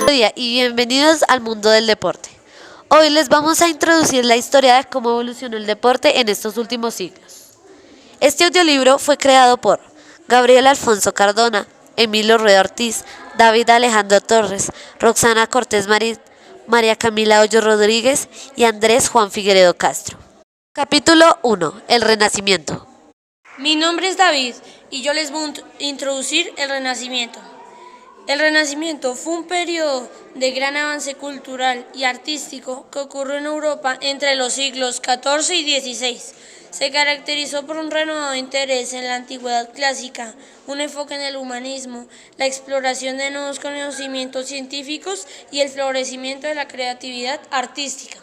Día y bienvenidos al mundo del deporte. Hoy les vamos a introducir la historia de cómo evolucionó el deporte en estos últimos siglos. Este audiolibro fue creado por Gabriel Alfonso Cardona, Emilio Rueda Ortiz, David Alejandro Torres, Roxana Cortés Marín, María Camila Hoyo Rodríguez y Andrés Juan Figueredo Castro. Capítulo 1. El Renacimiento. Mi nombre es David y yo les voy a introducir el Renacimiento. El Renacimiento fue un periodo de gran avance cultural y artístico que ocurrió en Europa entre los siglos XIV y XVI. Se caracterizó por un renovado interés en la antigüedad clásica, un enfoque en el humanismo, la exploración de nuevos conocimientos científicos y el florecimiento de la creatividad artística.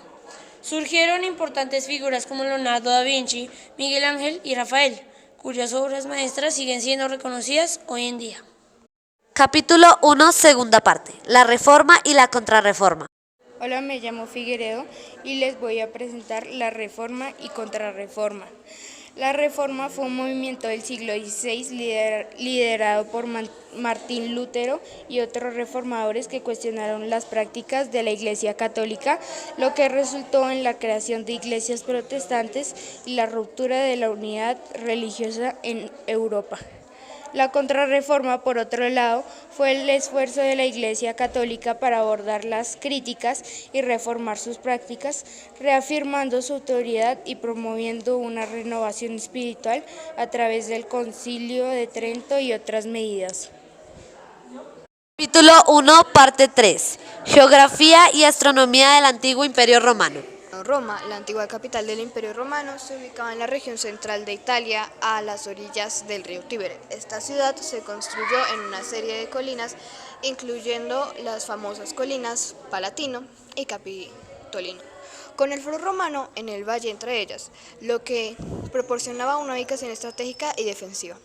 Surgieron importantes figuras como Leonardo da Vinci, Miguel Ángel y Rafael, cuyas obras maestras siguen siendo reconocidas hoy en día. Capítulo 1, segunda parte. La Reforma y la Contrarreforma. Hola, me llamo Figueredo y les voy a presentar la Reforma y Contrarreforma. La Reforma fue un movimiento del siglo XVI liderado por Martín Lutero y otros reformadores que cuestionaron las prácticas de la Iglesia Católica, lo que resultó en la creación de iglesias protestantes y la ruptura de la unidad religiosa en Europa. La Contrarreforma, por otro lado, fue el esfuerzo de la Iglesia Católica para abordar las críticas y reformar sus prácticas, reafirmando su autoridad y promoviendo una renovación espiritual a través del Concilio de Trento y otras medidas. Capítulo 1, parte 3. Geografía y astronomía del antiguo Imperio Romano. Roma, la antigua capital del Imperio Romano, se ubicaba en la región central de Italia, a las orillas del río Tíber. Esta ciudad se construyó en una serie de colinas, incluyendo las famosas colinas Palatino y Capitolino, con el foro romano en el valle entre ellas, lo que proporcionaba una ubicación estratégica y defensiva.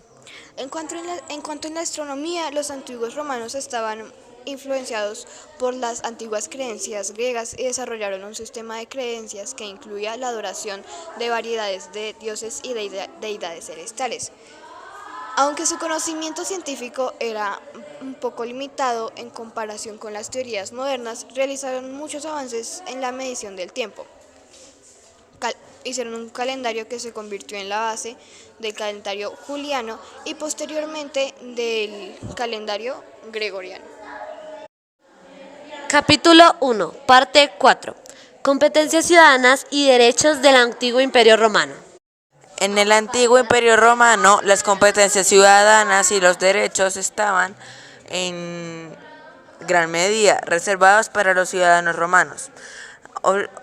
En cuanto a la astronomía, los antiguos romanos estaban influenciados por las antiguas creencias griegas y desarrollaron un sistema de creencias que incluía la adoración de variedades de dioses y deidades celestiales. Aunque su conocimiento científico era un poco limitado en comparación con las teorías modernas, realizaron muchos avances en la medición del tiempo. Hicieron un calendario que se convirtió en la base del calendario juliano y posteriormente del calendario gregoriano. Capítulo 1, parte 4. Competencias ciudadanas y derechos del antiguo Imperio Romano. En el antiguo Imperio Romano, las competencias ciudadanas y los derechos estaban en gran medida reservados para los ciudadanos romanos,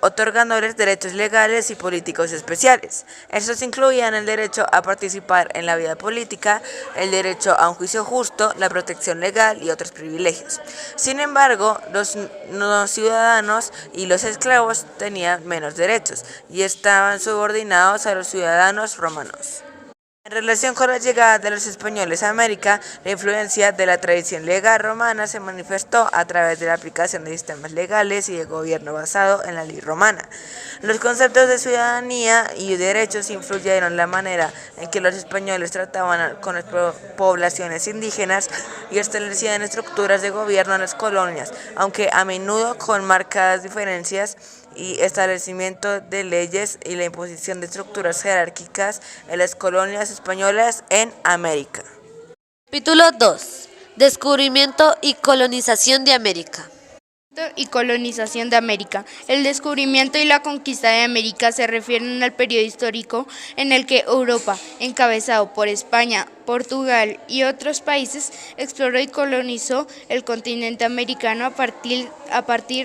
otorgándoles derechos legales y políticos especiales. Estos incluían el derecho a participar en la vida política, el derecho a un juicio justo, la protección legal y otros privilegios. Sin embargo, los no ciudadanos y los esclavos tenían menos derechos y estaban subordinados a los ciudadanos romanos. En relación con la llegada de los españoles a América, la influencia de la tradición legal romana se manifestó a través de la aplicación de sistemas legales y de gobierno basado en la ley romana. Los conceptos de ciudadanía y derechos influyeron en la manera en que los españoles trataban con las poblaciones indígenas y establecían estructuras de gobierno en las colonias, aunque a menudo con marcadas diferencias y establecimiento de leyes y la imposición de estructuras jerárquicas en las colonias españolas en América. Capítulo 2. Descubrimiento y colonización de América. Y colonización de América. El descubrimiento y la conquista de América se refieren al periodo histórico en el que Europa, encabezado por España, Portugal y otros países, exploró y colonizó el continente americano a partir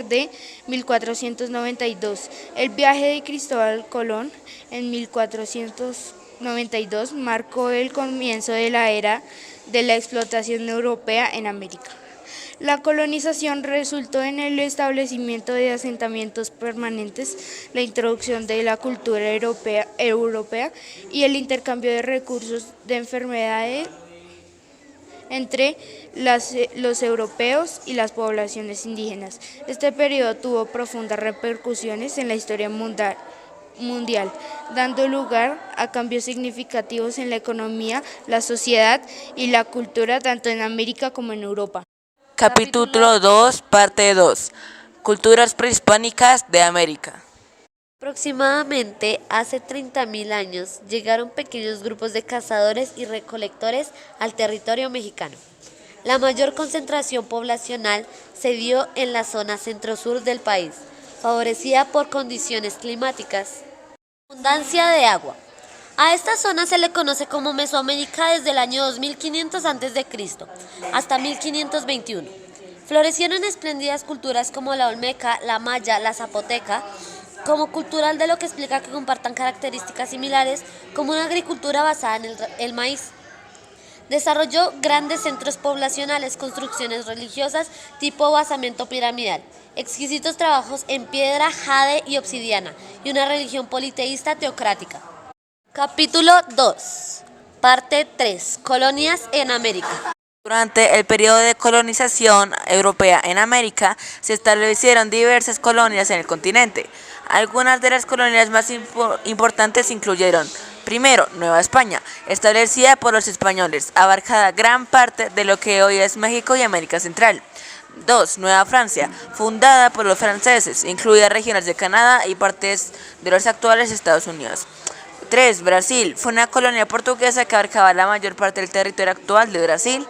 de 1492. El viaje de Cristóbal Colón en 1492 marcó el comienzo de la era de la explotación europea en América. La colonización resultó en el establecimiento de asentamientos permanentes, la introducción de la cultura europea y el intercambio de recursos de enfermedades entre los europeos y las poblaciones indígenas. Este periodo tuvo profundas repercusiones en la historia mundial, dando lugar a cambios significativos en la economía, la sociedad y la cultura tanto en América como en Europa. Capítulo 2, parte 2. Culturas prehispánicas de América. Aproximadamente hace 30.000 años llegaron pequeños grupos de cazadores y recolectores al territorio mexicano. La mayor concentración poblacional se dio en la zona centro-sur del país, favorecida por condiciones climáticas. Abundancia de agua. A esta zona se le conoce como Mesoamérica desde el año 2500 a.C. hasta 1521. Florecieron espléndidas culturas como la olmeca, la maya, la zapoteca, como cultural de lo que explica que compartan características similares como una agricultura basada en el maíz. Desarrolló grandes centros poblacionales, construcciones religiosas tipo basamento piramidal, exquisitos trabajos en piedra, jade y obsidiana, y una religión politeísta teocrática. Capítulo 2, parte 3. Colonias en América. Durante el periodo de colonización europea en América, se establecieron diversas colonias en el continente. Algunas de las colonias más importantes incluyeron: primero, Nueva España, establecida por los españoles, abarcada gran parte de lo que hoy es México y América Central. 2. Nueva Francia, fundada por los franceses, incluía regiones de Canadá y partes de los actuales Estados Unidos. 3. Brasil, fue una colonia portuguesa que abarcaba la mayor parte del territorio actual de Brasil.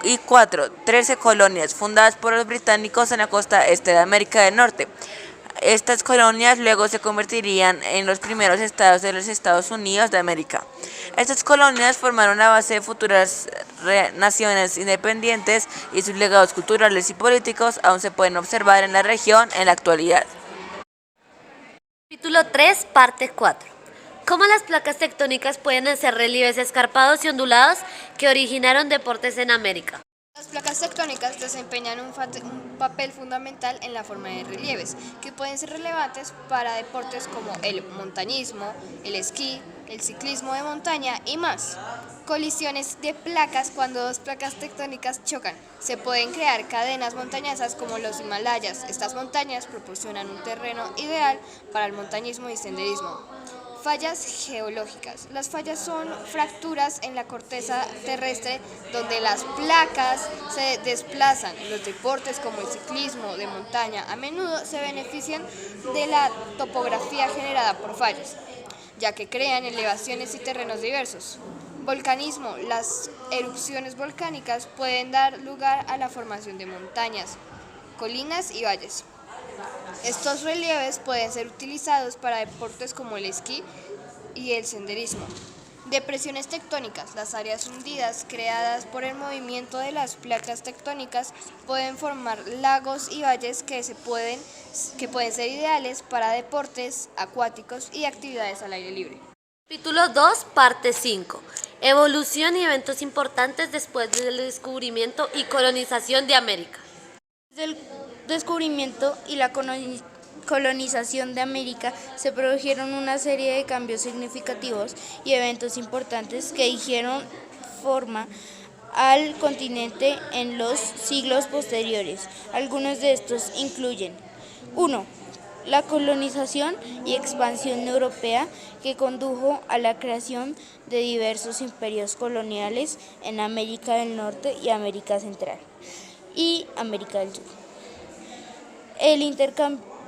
Y 4. 13 colonias, fundadas por los británicos en la costa este de América del Norte. Estas colonias luego se convertirían en los primeros estados de los Estados Unidos de América. Estas colonias formaron la base de futuras naciones independientes y sus legados culturales y políticos aún se pueden observar en la región en la actualidad. Capítulo 3, parte 4. ¿Cómo las placas tectónicas pueden hacer relieves escarpados y ondulados que originaron deportes en América? Las placas tectónicas desempeñan un papel fundamental en la forma de relieves, que pueden ser relevantes para deportes como el montañismo, el esquí, el ciclismo de montaña y más. Colisiones de placas: cuando dos placas tectónicas chocan, se pueden crear cadenas montañosas como los Himalayas. Estas montañas proporcionan un terreno ideal para el montañismo y senderismo. Fallas geológicas. Las fallas son fracturas en la corteza terrestre donde las placas se desplazan. Los deportes como el ciclismo de montaña a menudo se benefician de la topografía generada por fallas, ya que crean elevaciones y terrenos diversos. Volcanismo. Las erupciones volcánicas pueden dar lugar a la formación de montañas, colinas y valles. Estos relieves pueden ser utilizados para deportes como el esquí y el senderismo. Depresiones tectónicas. Las áreas hundidas creadas por el movimiento de las placas tectónicas pueden formar lagos y valles que pueden ser ideales para deportes acuáticos y actividades al aire libre. Capítulo 2, parte 5. Evolución y eventos importantes después del descubrimiento y colonización de América. Desde el descubrimiento y la colonización de América se produjeron una serie de cambios significativos y eventos importantes que dieron forma al continente en los siglos posteriores. Algunos de estos incluyen: 1. La colonización y expansión europea, que condujo a la creación de diversos imperios coloniales en América del Norte y América Central y América del Sur.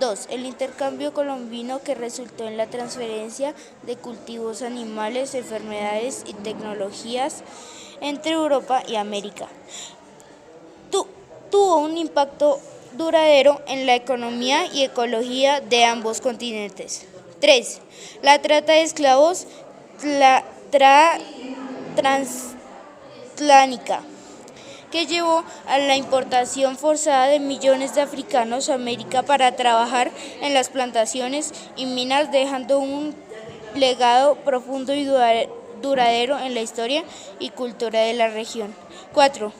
2. El intercambio colombino, que resultó en la transferencia de cultivos, animales, enfermedades y tecnologías entre Europa y América. Tuvo un impacto duradero en la economía y ecología de ambos continentes. 3. La trata de esclavos transatlántica, que llevó a la importación forzada de millones de africanos a América para trabajar en las plantaciones y minas, dejando un legado profundo y duradero en la historia y cultura de la región. 4.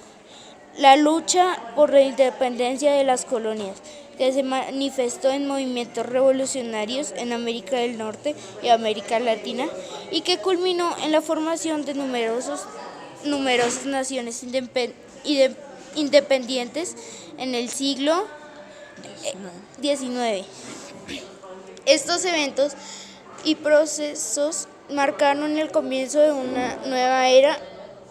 La lucha por la independencia de las colonias, que se manifestó en movimientos revolucionarios en América del Norte y América Latina y que culminó en la formación de numerosas naciones independientes en el siglo XIX. Estos eventos y procesos marcaron el comienzo de una nueva era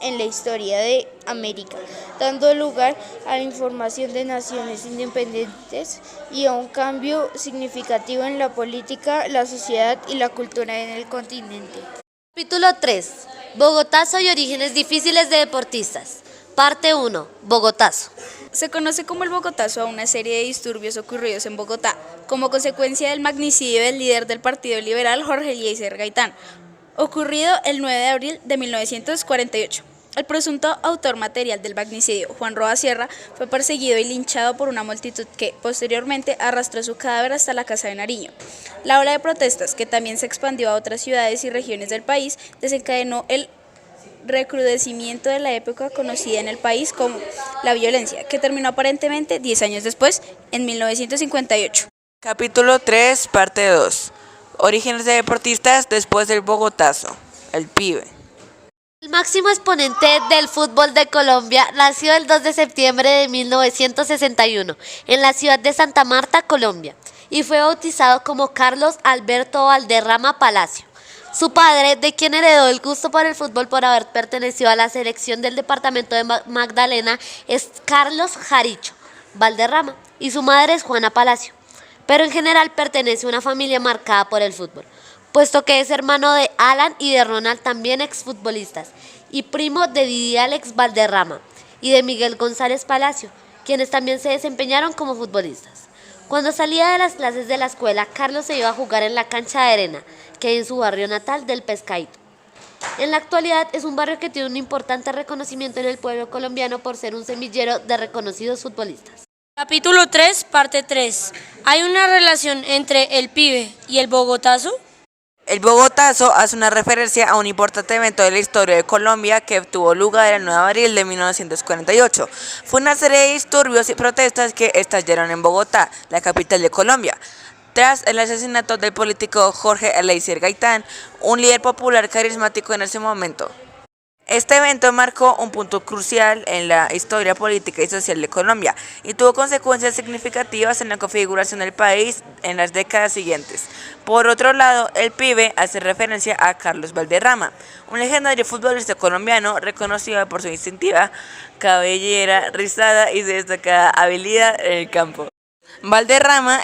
en la historia de América, dando lugar a la formación de naciones independientes y a un cambio significativo en la política, la sociedad y la cultura en el continente. Capítulo 3. Bogotazo y orígenes difíciles de deportistas. Parte 1. Bogotazo. Se conoce como el Bogotazo a una serie de disturbios ocurridos en Bogotá, como consecuencia del magnicidio del líder del Partido Liberal, Jorge Eliezer Gaitán, ocurrido el 9 de abril de 1948. El presunto autor material del magnicidio, Juan Roa Sierra, fue perseguido y linchado por una multitud que, posteriormente, arrastró su cadáver hasta la Casa de Nariño. La ola de protestas, que también se expandió a otras ciudades y regiones del país, desencadenó el recrudecimiento de la época conocida en el país como la violencia, que terminó aparentemente 10 años después, en 1958. Capítulo 3, parte 2. Orígenes de deportistas después del Bogotazo. El pibe. El máximo exponente del fútbol de Colombia nació el 2 de septiembre de 1961 en la ciudad de Santa Marta, Colombia, y fue bautizado como Carlos Alberto Valderrama Palacio. Su padre, de quien heredó el gusto por el fútbol por haber pertenecido a la selección del departamento de Magdalena, es Carlos Jaricho Valderrama, y su madre es Juana Palacio. Pero en general pertenece a una familia marcada por el fútbol, puesto que es hermano de Alan y de Ronald, también exfutbolistas, y primo de Didi Alex Valderrama y de Miguel González Palacio, quienes también se desempeñaron como futbolistas. Cuando salía de las clases de la escuela, Carlos se iba a jugar en la cancha de arena, que hay en su barrio natal del Pescadito. En la actualidad es un barrio que tiene un importante reconocimiento en el pueblo colombiano por ser un semillero de reconocidos futbolistas. Capítulo 3, parte 3. ¿Hay una relación entre el pibe y el Bogotazo? El Bogotazo hace una referencia a un importante evento de la historia de Colombia que tuvo lugar el 9 de abril de 1948. Fue una serie de disturbios y protestas que estallaron en Bogotá, la capital de Colombia, tras el asesinato del político Jorge Eliezer Gaitán, un líder popular carismático en ese momento. Este evento marcó un punto crucial en la historia política y social de Colombia y tuvo consecuencias significativas en la configuración del país en las décadas siguientes. Por otro lado, el pibe hace referencia a Carlos Valderrama, un legendario futbolista colombiano reconocido por su distintiva cabellera rizada y destacada habilidad en el campo. Valderrama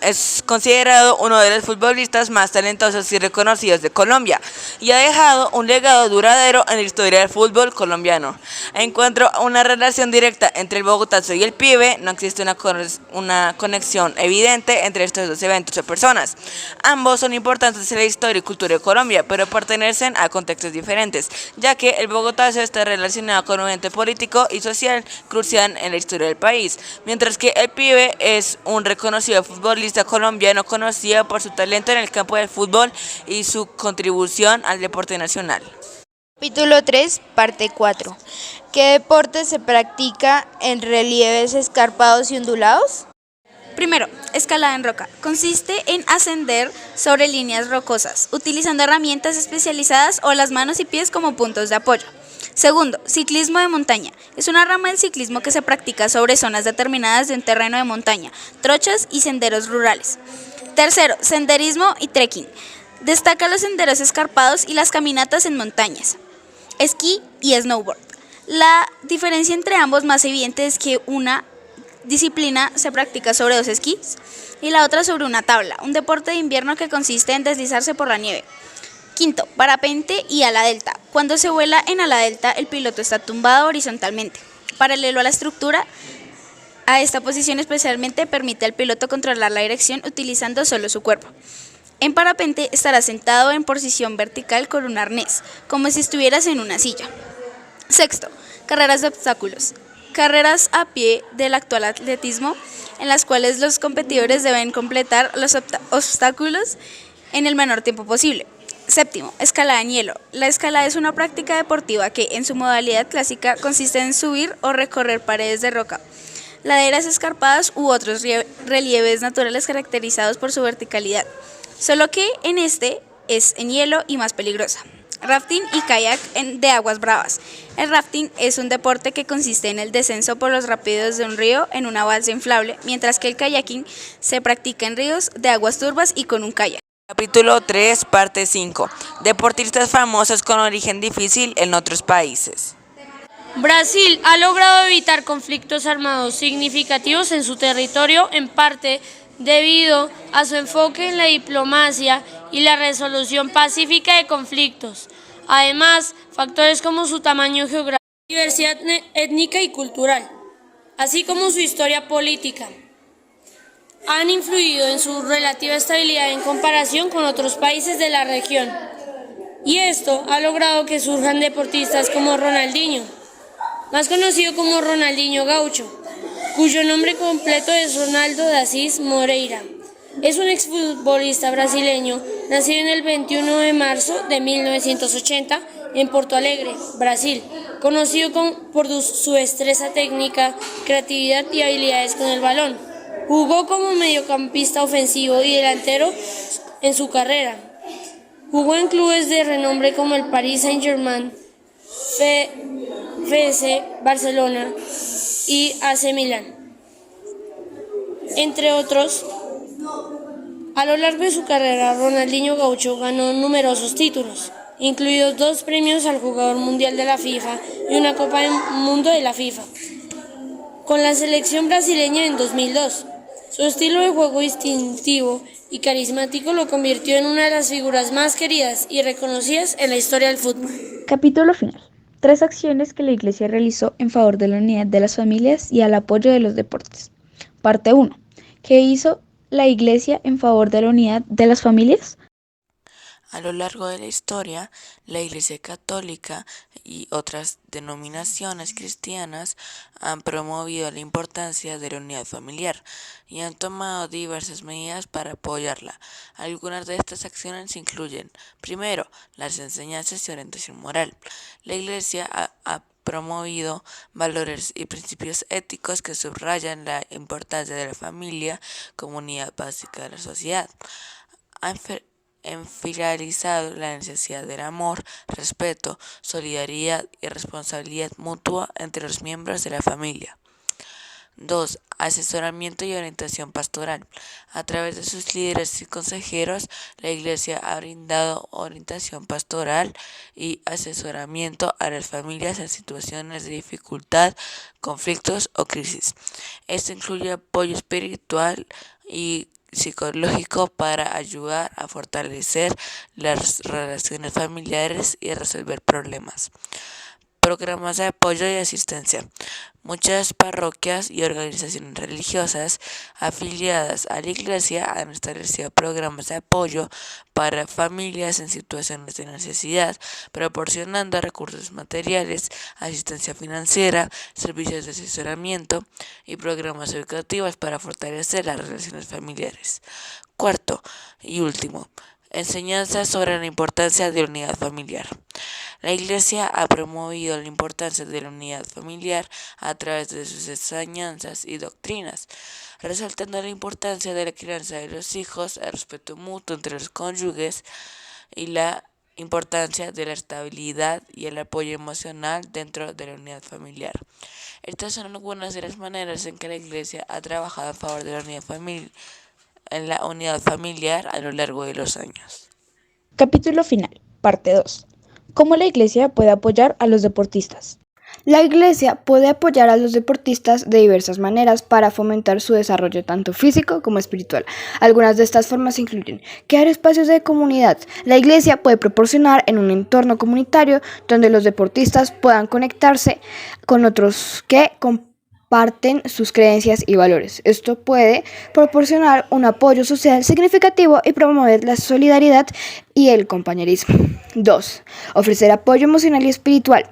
es considerado uno de los futbolistas más talentosos y reconocidos de Colombia y ha dejado un legado duradero en la historia del fútbol colombiano. En cuanto a una relación directa entre el Bogotazo y el pibe, no existe una conexión evidente entre estos dos eventos o personas. Ambos son importantes en la historia y cultura de Colombia, pero pertenecen a contextos diferentes, ya que el Bogotazo está relacionado con un ente político y social crucial en la historia del país, mientras que el pibe es un reconocido futbolista colombiano conocido por su talento en el campo del fútbol y su contribución al deporte nacional. Capítulo 3, parte 4. ¿Qué deporte se practica en relieves escarpados y ondulados? Primero, escalada en roca. Consiste en ascender sobre líneas rocosas, utilizando herramientas especializadas o las manos y pies como puntos de apoyo. Segundo, ciclismo de montaña. Es una rama del ciclismo que se practica sobre zonas determinadas de un terreno de montaña, trochas y senderos rurales. Tercero, senderismo y trekking. Destaca los senderos escarpados y las caminatas en montañas. Esquí y snowboard. La diferencia entre ambos más evidente es que una disciplina se practica sobre dos esquís y la otra sobre una tabla, un deporte de invierno que consiste en deslizarse por la nieve. Quinto, parapente y ala delta. Cuando se vuela en ala delta, el piloto está tumbado horizontalmente. Paralelo a la estructura, a esta posición especialmente permite al piloto controlar la dirección utilizando solo su cuerpo. En parapente estará sentado en posición vertical con un arnés, como si estuvieras en una silla. Sexto, carreras de obstáculos. Carreras a pie del actual atletismo, en las cuales los competidores deben completar los obstáculos en el menor tiempo posible. Séptimo, escalada en hielo. La escalada es una práctica deportiva que, en su modalidad clásica, consiste en subir o recorrer paredes de roca, laderas escarpadas u otros relieves naturales caracterizados por su verticalidad, solo que en este es en hielo y más peligrosa. Rafting y kayak de aguas bravas. El rafting es un deporte que consiste en el descenso por los rápidos de un río en una balsa inflable, mientras que el kayaking se practica en ríos de aguas turbas y con un kayak. Capítulo 3, parte 5. Deportistas famosos con origen difícil en otros países. Brasil ha logrado evitar conflictos armados significativos en su territorio, en parte debido a su enfoque en la diplomacia y la resolución pacífica de conflictos. Además, factores como su tamaño geográfico, diversidad étnica y cultural, así como su historia política, han influido en su relativa estabilidad en comparación con otros países de la región. Y esto ha logrado que surjan deportistas como Ronaldinho, más conocido como Ronaldinho Gaucho, cuyo nombre completo es Ronaldo de Assis Moreira. Es un exfutbolista brasileño, nacido en el 21 de marzo de 1980 en Porto Alegre, Brasil, conocido por su destreza técnica, creatividad y habilidades con el balón. Jugó como mediocampista ofensivo y delantero en su carrera. Jugó en clubes de renombre como el Paris Saint-Germain, FC Barcelona y AC Milan, entre otros. A lo largo de su carrera, Ronaldinho Gaucho ganó numerosos títulos, incluidos 2 premios al Jugador Mundial de la FIFA y una Copa del Mundo de la FIFA, con la selección brasileña en 2002. Su estilo de juego distintivo y carismático lo convirtió en una de las figuras más queridas y reconocidas en la historia del fútbol. Capítulo final. 3 acciones que la Iglesia realizó en favor de la unidad de las familias y al apoyo de los deportes. Parte 1. ¿Qué hizo la Iglesia en favor de la unidad de las familias? A lo largo de la historia, la Iglesia Católica y otras denominaciones cristianas han promovido la importancia de la unidad familiar y han tomado diversas medidas para apoyarla. Algunas de estas acciones incluyen, primero, las enseñanzas y orientación moral. La Iglesia ha promovido valores y principios éticos que subrayan la importancia de la familia como unidad básica de la sociedad. Han enfatizado la necesidad del amor, respeto, solidaridad y responsabilidad mutua entre los miembros de la familia. 2. Asesoramiento y orientación pastoral. A través de sus líderes y consejeros, la Iglesia ha brindado orientación pastoral y asesoramiento a las familias en situaciones de dificultad, conflictos o crisis. Esto incluye apoyo espiritual y psicológico para ayudar a fortalecer las relaciones familiares y resolver problemas. Programas de apoyo y asistencia. Muchas parroquias y organizaciones religiosas afiliadas a la Iglesia han establecido programas de apoyo para familias en situaciones de necesidad, proporcionando recursos materiales, asistencia financiera, servicios de asesoramiento y programas educativos para fortalecer las relaciones familiares. Cuarto y último, enseñanzas sobre la importancia de la unidad familiar. La Iglesia ha promovido la importancia de la unidad familiar a través de sus enseñanzas y doctrinas, resaltando la importancia de la crianza de los hijos, el respeto mutuo entre los cónyuges y la importancia de la estabilidad y el apoyo emocional dentro de la unidad familiar. Estas son algunas de las maneras en que la Iglesia ha trabajado a favor de la unidad familiar a lo largo de los años. Capítulo final. Parte 2. ¿Cómo la Iglesia puede apoyar a los deportistas? La Iglesia puede apoyar a los deportistas de diversas maneras para fomentar su desarrollo tanto físico como espiritual. Algunas de estas formas incluyen crear espacios de comunidad. La Iglesia puede proporcionar en un entorno comunitario donde los deportistas puedan conectarse con otros que comparten sus creencias y valores. Esto puede proporcionar un apoyo social significativo y promover la solidaridad y el compañerismo. 2. Ofrecer apoyo emocional y espiritual.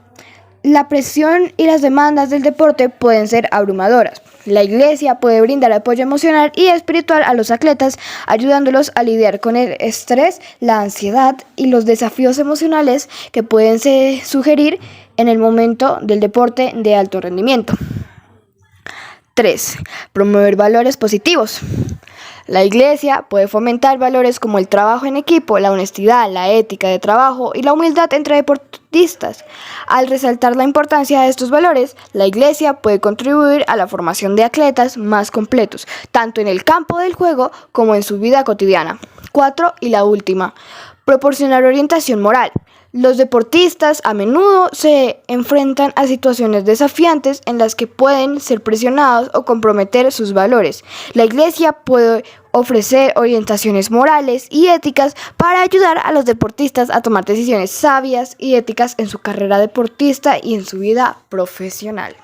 La presión y las demandas del deporte pueden ser abrumadoras. La Iglesia puede brindar apoyo emocional y espiritual a los atletas, ayudándolos a lidiar con el estrés, la ansiedad y los desafíos emocionales que pueden sugerir en el momento del deporte de alto rendimiento. 3. Promover valores positivos. La Iglesia puede fomentar valores como el trabajo en equipo, la honestidad, la ética de trabajo y la humildad entre deportistas. Al resaltar la importancia de estos valores, la Iglesia puede contribuir a la formación de atletas más completos, tanto en el campo del juego como en su vida cotidiana. 4. Y la última, Proporcionar orientación moral. Los deportistas a menudo se enfrentan a situaciones desafiantes en las que pueden ser presionados o comprometer sus valores. La Iglesia puede ofrecer orientaciones morales y éticas para ayudar a los deportistas a tomar decisiones sabias y éticas en su carrera deportista y en su vida profesional.